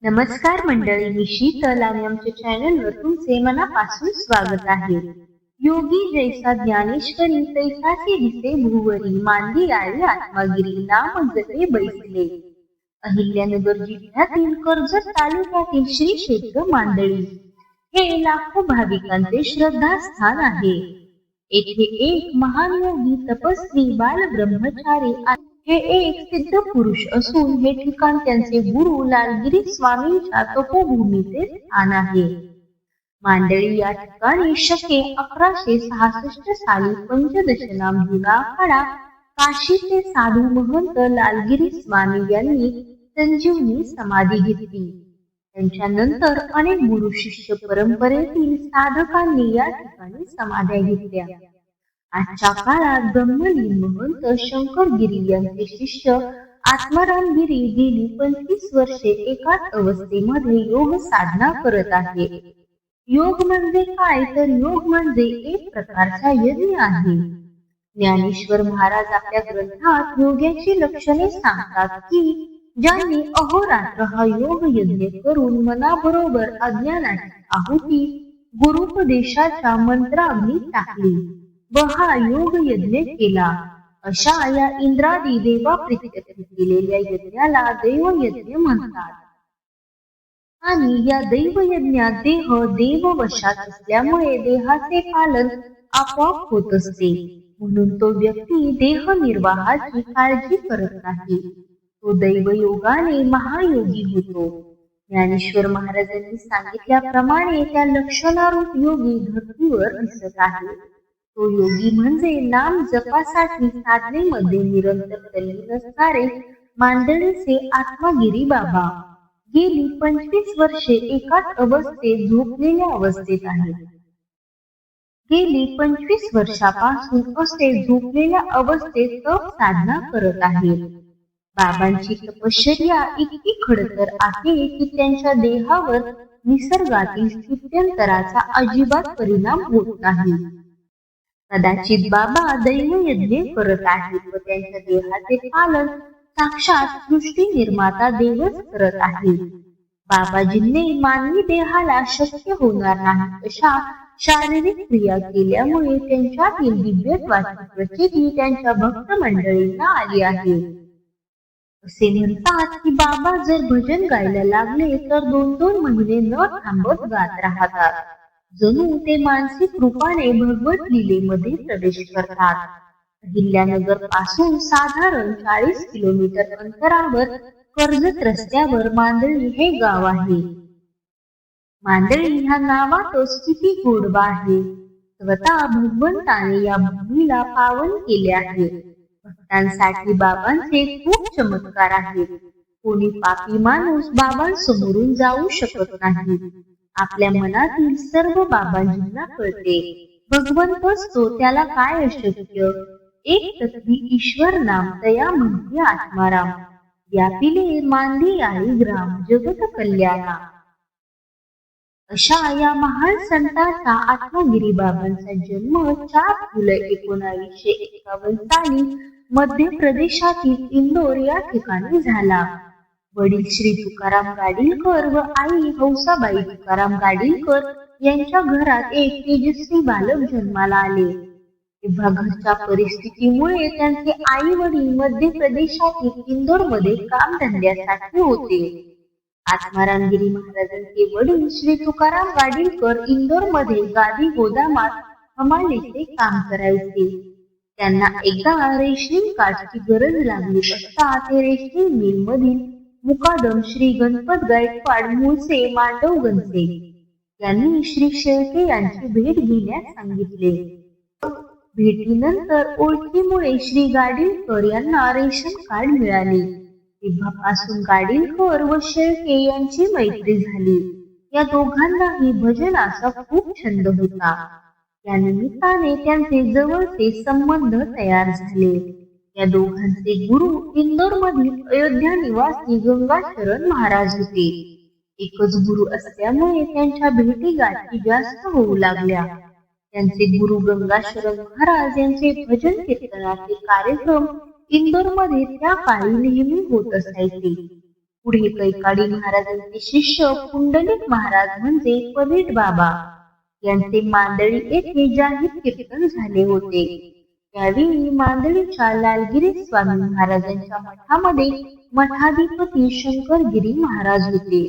नमस्कार मंडळी, मी शीतल आणि आमच्या चॅनलवर तुमचे मनापासून स्वागत आहे. योगी जैसा ज्ञानेश्वरी तैसाची दिसे भुवरी, मांदी आळी आत्मागिरी नाम जपे बैसले. अहिल्यानगर जिल्ह्यातील कर्जत तालुक्यातील श्री क्षेत्र मांदळी हे लाखो भाविकांचे श्रद्धास्थान आहे. येथे एक महान योगी तपस्वी बाल ब्रह्मचारी हे एक सिद्ध पुरुष असून हे ठिकाण त्यांचे गुरु लालगिरी स्वामींच्या तपोभूमीचे स्थान आहे. मांडळी या ठिकाणी शके 1166 साली पंचदशनाम जुना आखाडा काशीचे साधू महंत लालगिरी स्वामी यांनी संजीवनी समाधी घेतली. त्यांच्यानंतर अनेक गुरु शिष्य परंपरेतील साधकांनी या ठिकाणी समाध्या घेतल्या. आजच्या काळात ब्रह्मलीन महंत शंकरगिरी यांचे शिष्य आत्मारामगिरी गेली 25 वर्षे एकाच अवस्थेमध्ये योग साधना करत आहे. योग म्हणजे काय तर योग म्हणजे एक प्रकारचा यज्ञ आहे. ज्ञानेश्वर महाराज आपल्या ग्रंथात योग्याची लक्षणे सांगतात की ज्यांनी अहोरात्र हा योग यज्ञ करून मनाबरोबर अज्ञानाची आहुती गुरुपदेशाच्या मंत्राग्नी टाकली व हा योग यज्ञ केला, अशा या इंद्रादी देवाप्रित्यर्थ केलेल्या यज्ञाला दैवयज्ञ म्हणतात. आणि या दैवयज्ञात देह देववशात असल्यामुळे देहाचे पालन आपोआप होत असते. म्हणून तो व्यक्ती देह निर्वाहाची काळजी करत नाही. तो दैवयोगाने महायोगी होतो. ज्ञानेश्वर महाराजांनी सांगितल्याप्रमाणे त्या लक्षणारूप योगी धर्तीवर दिसत आहे. तो योगी म्हणजे नाम जपासाठी साधनेमध्ये निरंतर तल्लीन असणारे मांडळीचे आत्मागिरी बाबा. गेली 25 वर्षे एकाच अवस्थेत झोपलेल्या अवस्थेत आहेत. गेली 25 वर्षापासून असे झोपलेल्या अवस्थेत तप साधना करत आहेत. बाबांची तपश्चर्या इतकी खडतर आहे की त्यांच्या देहावर निसर्गातील स्थित्यंतराचा अजिबात परिणाम होत नाही. कदाचित बाबा दैवयज्ञ करत आहेत व त्यांच्या देहाचे पालन साक्षात सृष्टी निर्माता देवच करत आहे. बाबाजींनी मानवी देहाला शक्य होणार नाही अशा शारीरिक क्रिया केल्यामुळे त्यांच्यातील दिव्यत्वाची प्रचिती त्यांच्या भक्त मंडळींना आली आहे. असे म्हणतात की बाबा जर भजन गायला लागले तर 2-2 महिने न थांबत गात राहतात. जणू ते मानसिक रूपाने भगवत लीलेमध्ये प्रवेश करतात. अहिल्यानगर पासून साधारण 40 किलोमीटर अंतरावर कर्जत रस्त्यावर मांदळी हे गाव आहे. मांदळी ह्या नावातच किती गोडवा आहे. स्वतः भगवंताने या भूमीला पावन केले आहे. भक्तांसाठी बाबांचे खूप चमत्कार आहेत. कोणी पापी माणूस बाबांसमोरून जाऊ शकत नाही. आपल्या मनातील सर्व बाबांजींना कळते. भगवंतच तो, त्याला काय अशक्य. एक तत्वी ईश्वर नाम तया म्हणते आत्माराम, व्यापिले मांदी आळी ग्राम जगत कल्याणा. अशा या महान संतांचा आत्मागिरी बाबांचा जन्म 4 जुलै 1951 साली मध्य प्रदेशातील इंदोर या ठिकाणी झाला. वडील श्री तुकाराम गाडीलकर व आई हौसाबाई तुकाराम गाडीलकर यांच्या घरात एक तेजस्वी बालक जन्माला आले. तेव्हा घरच्या परिस्थितीमुळे त्यांचे आई वडील मध्य प्रदेशातील इंदोर मध्ये कामधंद्यासाठी होते. आत्मारामगिरी महाराजांचे वडील श्री तुकाराम गाडीलकर इंदोर मध्ये गादी गोदामात हमालीचे काम करायचे. त्यांना एकदा रेशीम काठची गरज लागली असता ते रेशीम मिल मधील मुकादम श्री गणपत गायकवाड मूळचे मांडवगणचे यांनी श्री शेळके यांची भेट घेण्यास सांगितले. भेटीनंतर ओळखीमुळे श्री गाडीलकर यांना रेशन कार्ड मिळाले. तेव्हापासून गाडीलकर व शेळके यांची मैत्री झाली. या दोघांनाही भजनाचा खूप छंद होता. या निमित्ताने त्यांचे जवळचे संबंध तयार झाले. या दोघांचे गुरु इंदोर मधील अयोध्या निवासी गंगाशरण महाराज होते. एकच गुरु असल्यामुळे त्यांच्या भेटीगाठी जास्त होऊ लागल्या. त्यांचे गुरु गंगाशरण महाराज यांचे भजन कीर्तनाचे कार्यक्रम इंदोर मध्ये त्या काळी नेहमी होत असायचे. पुढे कैकाडी महाराजांचे शिष्य पुंडलिक महाराज म्हणजे परीट बाबा यांचे मांदळी येथे जाहीर कीर्तन झाले होते. त्यावेळी मांदळीच्या लालगिरी स्वामी महाराजांच्या मठामध्ये मठाधिपती शंकरगिरी महाराज होते.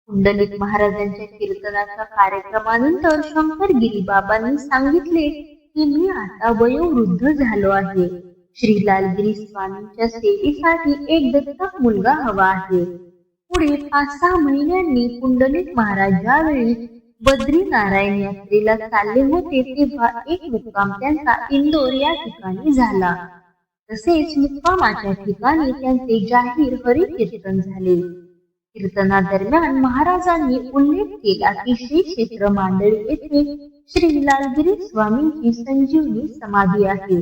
पुंडलिक महाराजांच्या कीर्तनाच्या कार्यक्रमानंतर शंकरगिरी बाबांनी सांगितले की मी आता वयोवृद्ध झालो आहे. श्री लालगिरी स्वामींच्या सेवेसाठी एक दत्तक मुलगा हवा आहे. पुढे 5-6 महिन्यांनी पुंडलिक महाराज ज्यावेळी बद्री नारायण यात्रेला चालले होते तेव्हा एक मुक्काम त्यांचा इंदोर या ठिकाणी झाला. तसेच मुक्कामाच्या ठिकाणी त्यांचे जाहीर हरी कीर्तन झाले. कीर्तनादरम्यान महाराजांनी उल्लेख केला की श्री क्षेत्र मांडळी येथे श्री लालगिरी स्वामींची संजीवनी समाधी आहे.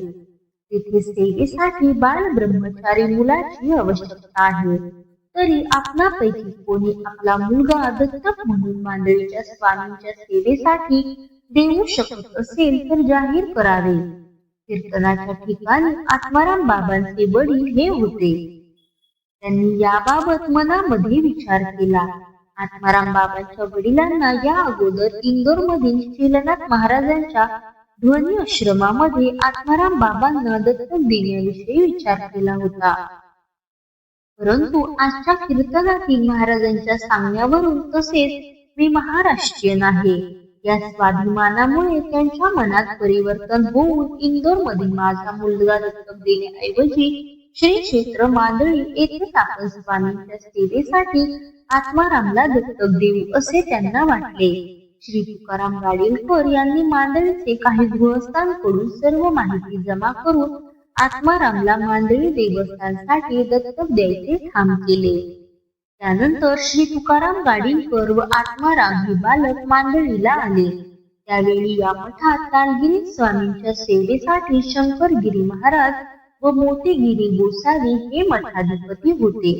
तेथे सेवेसाठी बाल ब्रह्मचारी मुलाची आवश्यकता आहे. तरी आपणापैकी कोणी आपला मुलगा दत्तक म्हणून मांडळीच्या स्वामींच्या सेवेसाठी देऊ शकत असेल तर जाहीर करावे. कीर्तनाच्या ठिकाणी आत्माराम बाबांचे वडील हे होते. त्यांनी याबाबत मनामध्ये विचार केला. आत्माराम बाबांच्या वडिलांना या अगोदर इंदोर मधील श्रीनाथ महाराजांच्या ध्वनी आश्रमामध्ये आत्माराम बाबांना दत्तक देण्याविषयी विचार केला होता. परंतु आजच्या कीर्तनातील महाराजांच्या सांगण्यावरून तसेच मी महाराष्ट्रीयन आहे या स्वाभिमानामुळे त्यांच्या मनात परिवर्तन होऊन इंदोर मध्ये माझा मुलगा दत्तक देण्याऐवजी श्री क्षेत्र मांदळी येथे तापन स्वामींच्या सेवेसाठी आत्मारामला दत्तक देऊ असे त्यांना वाटले. श्री तुकाराम गाडीलकर यांनी मांदळीचे काही गृहस्थांकडून सर्व माहिती जमा करून आत्मारामला मांदळी देवस्थानसाठी दत्तक द्यायचे ठाम केले. त्यानंतर श्री तुकाराम गाडीलकर व आत्माराम हे बालक मांदळीला आले. त्यावेळी या मठात लालगिरी स्वामींच्या सेवेसाठी शंकरगिरी महाराज व मोतीगिरी गोसावी हे मठाधिपती होते.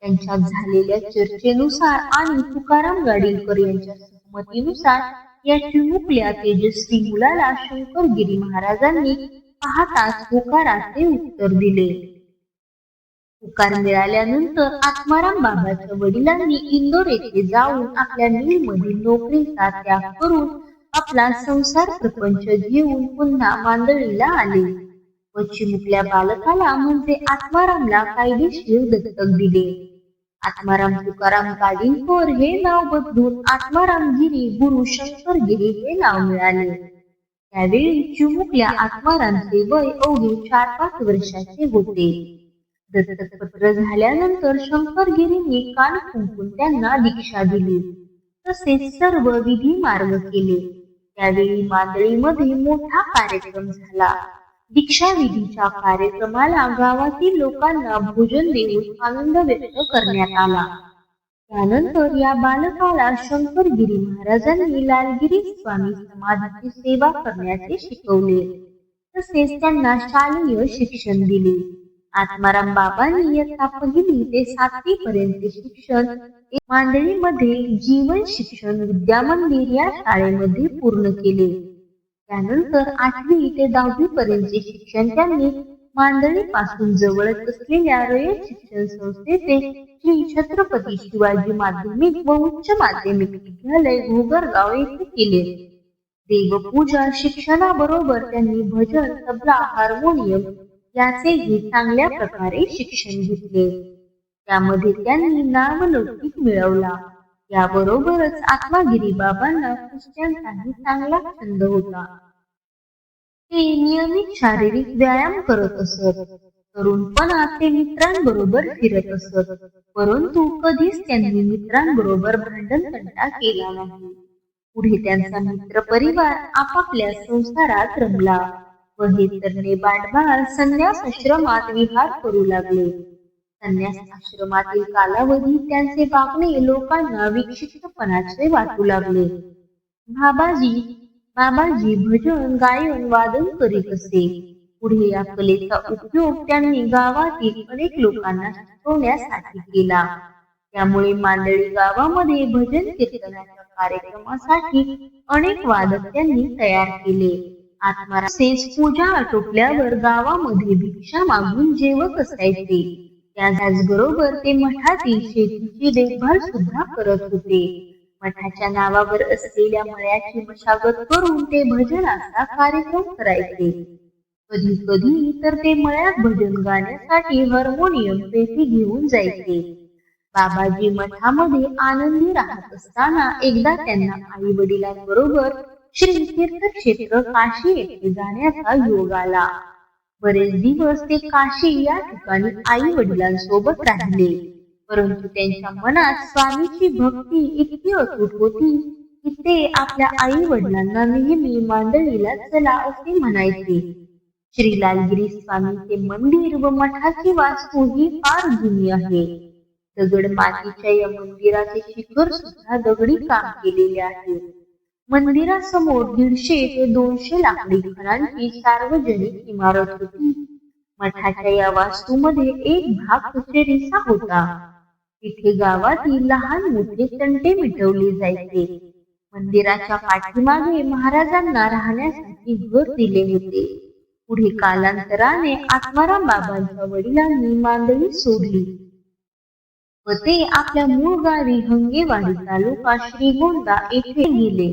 त्यांच्यात झालेल्या चर्चेनुसार आणि तुकाराम गाडीलकर यांच्या सहमतीनुसार या चिमुकल्या तेजस्वी मुलाला शंकरगिरी महाराजांनी पाहताच होकाराचे उत्तर दिले. होकार मिळाल्यानंतर आत्माराम बाबाच्या वडिलांनी इंदोर येथे जाऊन आपल्या मिलमधील नोकरीचा त्याग करून आपला संसार प्रपंच घेऊन पुन्हा मांदळीला आले व चिमुकल्या बालकाला म्हणजे आत्मारामला कायदेशीर दत्तक दिले. आत्माराम तुकाराम गाडीलकर हे नाव बदलून आत्मारामगिरी गुरु शंकरगिरी हे नाव मिळाले. त्यावेळी चिमुकल्या आत्मारामचे वय अवघे 4-5 वर्षाचे होते. दत्तकपत्र झाल्यानंतर शंकरगिरींनी कान फुंकून त्यांना दीक्षा दिली. तसेच सर्व विधी मार्ग केले. त्यावेळी मांदळीमध्ये मोठा कार्यक्रम झाला. दीक्षाविधीच्या कार्यक्रमाला गावातील लोकांना भोजन देऊन आनंद व्यक्त करण्यात आला. त्यानंतर या बालकाला शंकरगिरी महाराजांनी लालगिरी स्वामी समाधीची सेवा करण्याचे शिकवले. तसेच त्यांना शालेय शिक्षण दिले. आत्माराम बाबांनी इयत्ता 1ली ते 7वी पर्यंत शिक्षण मांदळीमध्ये जीवन शिक्षण विद्यामंदिर या शाळेमध्ये पूर्ण केले. त्यानंतर 8वी ते 10वी पर्यंतचे शिक्षण त्यांनी मांदळी पासून जवळच असलेल्या रयत शिक्षण संस्थेचे श्री छत्रपती शिवाजी माध्यमिक व उच्च माध्यमिक विद्यालय घोगरगाव येथे केले. देवपूजा शिक्षणाबरोबर त्यांनी भजन, तबला, हार्मोनियम याचेही चांगल्या प्रकारे शिक्षण घेतले. त्यामध्ये त्यांनी नामलौकिक मिळवला. याबरोबरच आत्मागिरी बाबांना कुस्त्यांचाही चांगला छंद होता. ते नियमित शारीरिक व्यायाम करत असत. तरुणपणात ते मित्रांबरोबर फिरत असत. परंतु कधीच त्यांनी मित्रांबरोबर भांडण-तंटा केला नाही. पुढे त्यांचा मित्र परिवार आपापल्या संसारात रमला व हे तरणे बांडभार संन्यास आश्रमात विहार करू लागले. संन्यास आश्रमातील कालावधी त्यांचे वागणे लोकांना विक्षिप्तपणाचे वाटू लागले. बाबाजी भजन, गायन, वादन करीत असे. पुढे या कलेचा उपयोग त्यांनी गावातील अनेक लोकांना शिकवण्यासाठी केला. त्यामुळे मांदळी गावामध्ये भजन कीर्तनाच्या कार्यक्रमासाठी अनेक वादक त्यांनी तयार केले. आत्माराम पूजा आटोपल्यावर गावामध्ये भिक्षा मागून जेवत असायचे. त्याचबरोबर ते मठातील शेतीची देखभाल सुद्धा करत होते. मठाच्या नावावर असलेल्या मळ्याची मशागत करून ते भजनाचा कार्यक्रम करायचे. कधी कधी तर ते मळ्यात भजन गाण्यासाठी हार्मोनियम पेटी घेऊन जायचे. बाबाजी मठामध्ये आनंदी राहत असताना एकदा त्यांना आई वडिलांबरोबर श्री तीर्थक्षेत्र काशी येथे जाण्याचा योग आला. बरेच दिवस ते काशी या ठिकाणी आई वडिलांसोबत राहिले. परंतु त्यांच्या मनात स्वामीची भक्ती इतकी अतूट होती की ते आपल्या आई वडिलांना नेहमी मांडळीला चला असे म्हणायचे. श्री लालगिरी स्वामींचे मंदिर व मठाची वास्तू ही फार जुनी आहे. दगड मातीच्या या मंदिराचे शिखर सुद्धा दगडी काम केलेले आहे. मंदिरासमोर 150 ते 200 लाकडी घरांची सार्वजनिक इमारत होती. मठाच्या या वास्तूमध्ये एक भाग कचेरीचा होता. तिथे गावातील लहान मोठे तंटे मिटवले जायचे. मंदिराच्या पाठीमागे महाराजांना राहण्यासाठी घर दिले होते. पुढे कालांतराने आत्माराम बाबांच्या वडिलांनी मांडळी सोडली व ते आपल्या मूळ गावी हंगेवाडी तालुका श्रीगोंदा येथे गेले.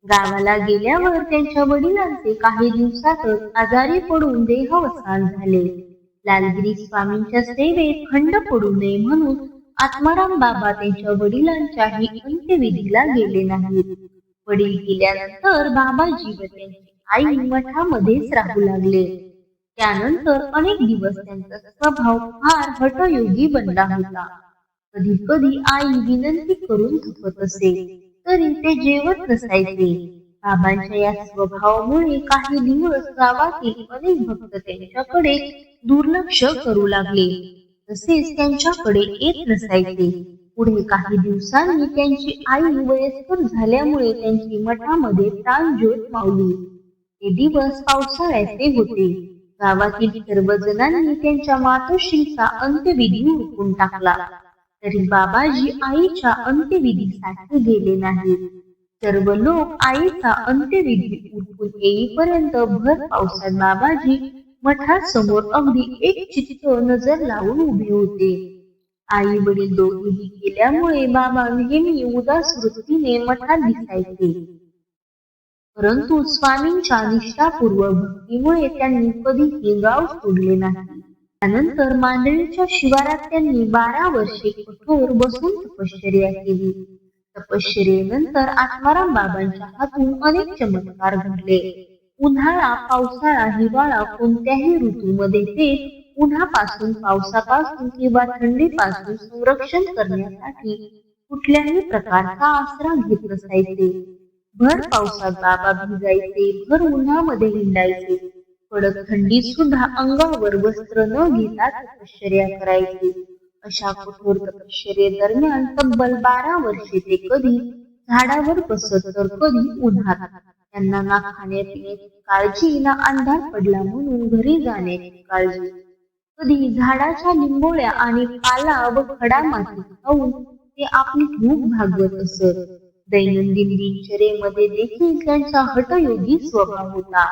गावाला गेल्यावर त्यांच्या वडिलांचे काही दिवसातच आजारी पडून देहावसान झाले. लालगिरी स्वामींच्या सेवेत खंड पडू नये म्हणून आत्माराम बाबा त्यांच्या वडिलांच्याही अंत्यविधीला गेले नाहीत. वडील गेल्यानंतर बाबाजी व त्यांची आई मठामध्येच राहू लागले. त्यानंतर अनेक दिवस त्यांचा स्वभाव फार हठयोगी बनला होता. कधी कधी आई विनंती करून थकत असे तरी ते जेवत नसायचे. बाबांच्या या स्वभावामुळे काही दिवस गावातील अनेक भक्त त्यांच्याकडे दुर्लक्ष करू लागले. तसेच त्यांच्याकडे येत नसायचे. पुढे काही दिवसांनी त्यांची आई वयस्कर झाल्यामुळे त्यांची मठामध्ये प्राणज्योत मावली. ते दिवस पावसाळ्याचे होते. गावातील सर्वजणांनी त्यांच्या मातोश्रीचा अंत्यविधी उरकून टाकला. तरी बाबाजी आईच्या अंत्यविधीसाठी गेले नाहीत. सर्व लोक आईचा अंत्यविधी उरकून येईपर्यंत भर पावसात बाबाजी मठासमोर अगदी एकचित्त नजर लावून उभे होते. आई वडील दोघेही गेल्यामुळे बाबा नेहमी उदास वृत्तीने मठात दिसायचे. परंतु स्वामींच्या निष्ठापूर्वक भक्तीमुळे त्यांनी कधीही गाव सोडले नाही. त्यानंतर मांडळीच्या शिवारात त्यांनी 12 वर्षे कठोर बसून तपश्चर्या केली. तपश्चर्येनंतर आत्माराम बाबांच्या हातून अनेक चमत्कार घडले. उन्हाळा, पावसाळा, हिवाळा कोणत्याही ऋतूमध्ये ते उन्हापासून, पावसापासून किंवा थंडीपासून संरक्षण करण्यासाठी कुठल्याही प्रकारचा आसरा घेत नसायचे. भर पावसात बाबा भिजायचे, भर उन्हामध्ये हिंडायचे, कडक थंडीत सुद्धा अंगावर वस्त्र न घेता तपश्चर्या करायचे. अशा कठोर तपश्चर्येदरम्यान तब्बल 12 वर्षे ते कधी झाडावर बसत तर कधी उन्हात. त्यांना ना खाण्यापिण्याची काळजी ना अंधार पडला म्हणून घरी जाण्याची काळजी. कधी झाडाच्या लिंबोळ्या आणि पाला व खडा माती खाऊन ते आपली भूक भागवत असत. दैनंदिन दिनचर्येमध्ये देखील त्यांचा हठयोगी स्वभाव होता.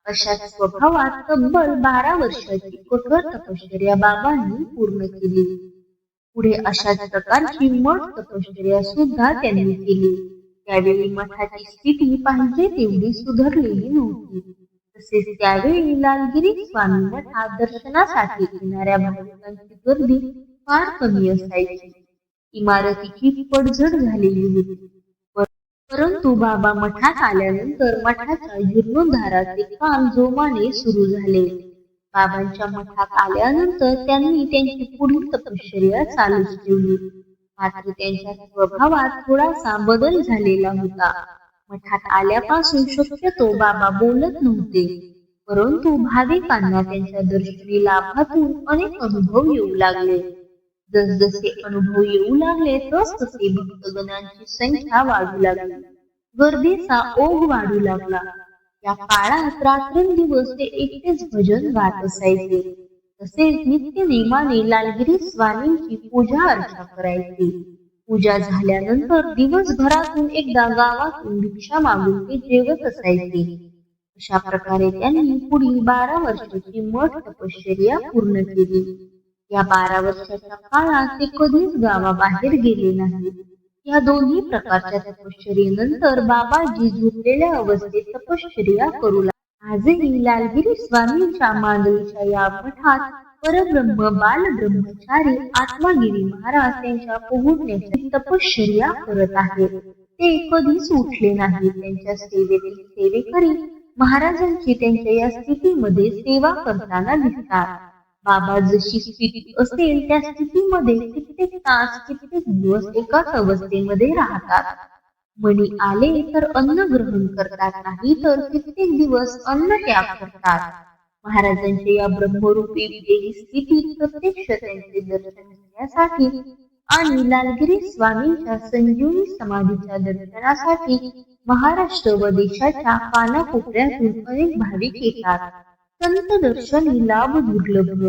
अशा स्वभावात तब्बल 12 वर्षाची कठोर तपश्चर्या बाबांनी पूर्ण केली. पुढे अशाच प्रकारची मठ तपश्चर्या सुद्धा त्यांनी केली. त्यावेळी मठाची स्थिती पाहिजे तेवढी सुधारलेली नव्हती. तसेच त्यावेळी लालगिरी स्वामी मठात दर्शनासाठी येणाऱ्या भाविकांची गर्दी फार कमी असायची. इमारतीची पडझड झालेली होती. परंतु बाबा मठात आल्यानंतर मठाच्या जीर्णोद्धाराचे काम जोमाने सुरू झाले. बाबांच्या मठात आल्यानंतर त्यांनी त्यांची पुढील तपश्चर्या चालूच ठेवली. मात्र त्यांच्या स्वभावात थोडासा बदल झालेला होता. मठात आल्यापासून शक्यतो बाबा बोलत नव्हते. परंतु भाविकांना त्यांच्या दर्शनी लाभातून अनेक अनुभव येऊ लागले. जसजसे अनुभव येऊ लागले तसतसे भक्तगणांची संख्या वाढू लागली. गर्दीचा ओघ वाढू लागला. या काळात रात्रंदिवस ते एकटेच भजन गात असायचे. तसेच नित्य नेमाने लालगिरी स्वामींची पूजा अर्चा करायचे. पूजा झाल्यानंतर दिवसभरातून एकदा गावातून भिक्षा मागून ते जेवत असायचे. अशा प्रकारे त्यांनी पुढील 12 वर्षाची मठ तपश्चर्या पूर्ण केली. या 12 वर्षाच्या काळात ते कधीच गावाबाहेर गेले नाहीत. या दोन्ही प्रकारच्या तपश्चर्येनंतर बाबाजी झोपलेल्या अवस्थेत तपश्चर्या करू लागले. आजही लालगिरी स्वामींच्या मांदळीच्या या मठात परब्रह्म बालब्रह्मचारी आत्मागिरी महाराज त्यांच्या पोहोचण्याची तपश्चर्या करत आहेत. ते कधीच उठले नाही. त्यांच्या सेवेतील सेवेकरी महाराजांची त्यांच्या या स्थितीमध्ये सेवा करताना दिसतात. बाबा जशी स्थिती असेल त्या स्थितीमध्ये कित्येक तास कित्येक दिवस एकाच अवस्थेमध्ये राहतात. मणी आले तर अन्न ग्रहण करतात, नाही तर कित्येक दिवस अन्न त्याग करतात. महाराजांच्या या ब्रह्मरूपी देही स्थितीत प्रत्यक्ष त्यांचे दर्शन घेण्यासाठी आणि लालगिरी स्वामींच्या संजीवनी समाधीच्या दर्शनासाठी महाराष्ट्र व देशाच्या कानाकोपऱ्यातून अनेक भाविक येतात. संत दर्शनी लाभ दुर्लभ.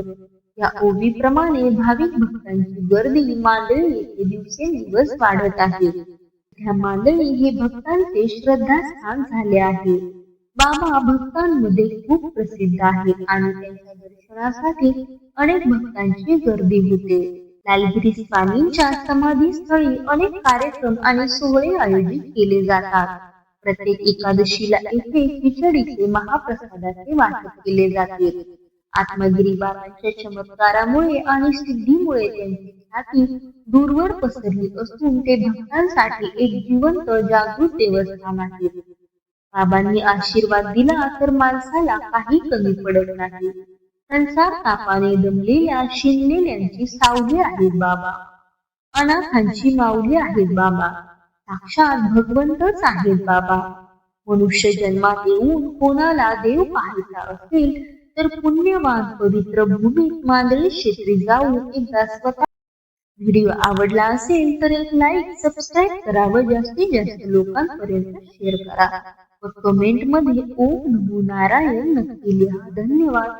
या ओवीप्रमाणे भाविक भक्तांची गर्दी मांदळी येथे दिवसेंदिवस वाढत आहे. सध्या मांदळी हे भक्तांचे श्रद्धास्थान झाले आहे. बाबा भक्तांमध्ये खूप प्रसिद्ध आहे आणि त्यांच्या दर्शनासाठी अनेक भक्तांची गर्दी होते. लालगिरी स्वामींच्या समाधीस्थळी अनेक कार्यक्रम आणि सोहळे आयोजित केले जातात. प्रत्येक एकादशीला येथे खिचडीचे महाप्रसादाचे वाटप केले जाते. आत्मगिरी बाबांच्या चमत्कारामुळे आणि सिद्धीमुळे त्यांची ख्याती दूरवर पसरली असून ते भक्तांसाठी एक जिवंत जागृत देवस्थान आहे. बाबांनी आशीर्वाद दिला तर माणसाला काही कमी पडत नाही. संसार तापाने दमलेल्या शिनलेल्यांची सावली आहेत बाबा. अनाथांची माऊली आहेत बाबा. साक्षात भगवंतच आहेत बाबा. मनुष्य जन्मात येऊन कोणाला देव पाहायचा असेल तर पुण्यवान पवित्र भूमीत मांदळी क्षेत्री जाऊन एकदा स्वतः. व्हिडिओ आवडला असेल तर एक लाईक सबस्क्राईब करा व जास्तीत जास्त लोकांपर्यंत शेअर करा व कमेंट मध्ये ओम नमो नारायण नक्की लिहा. धन्यवाद.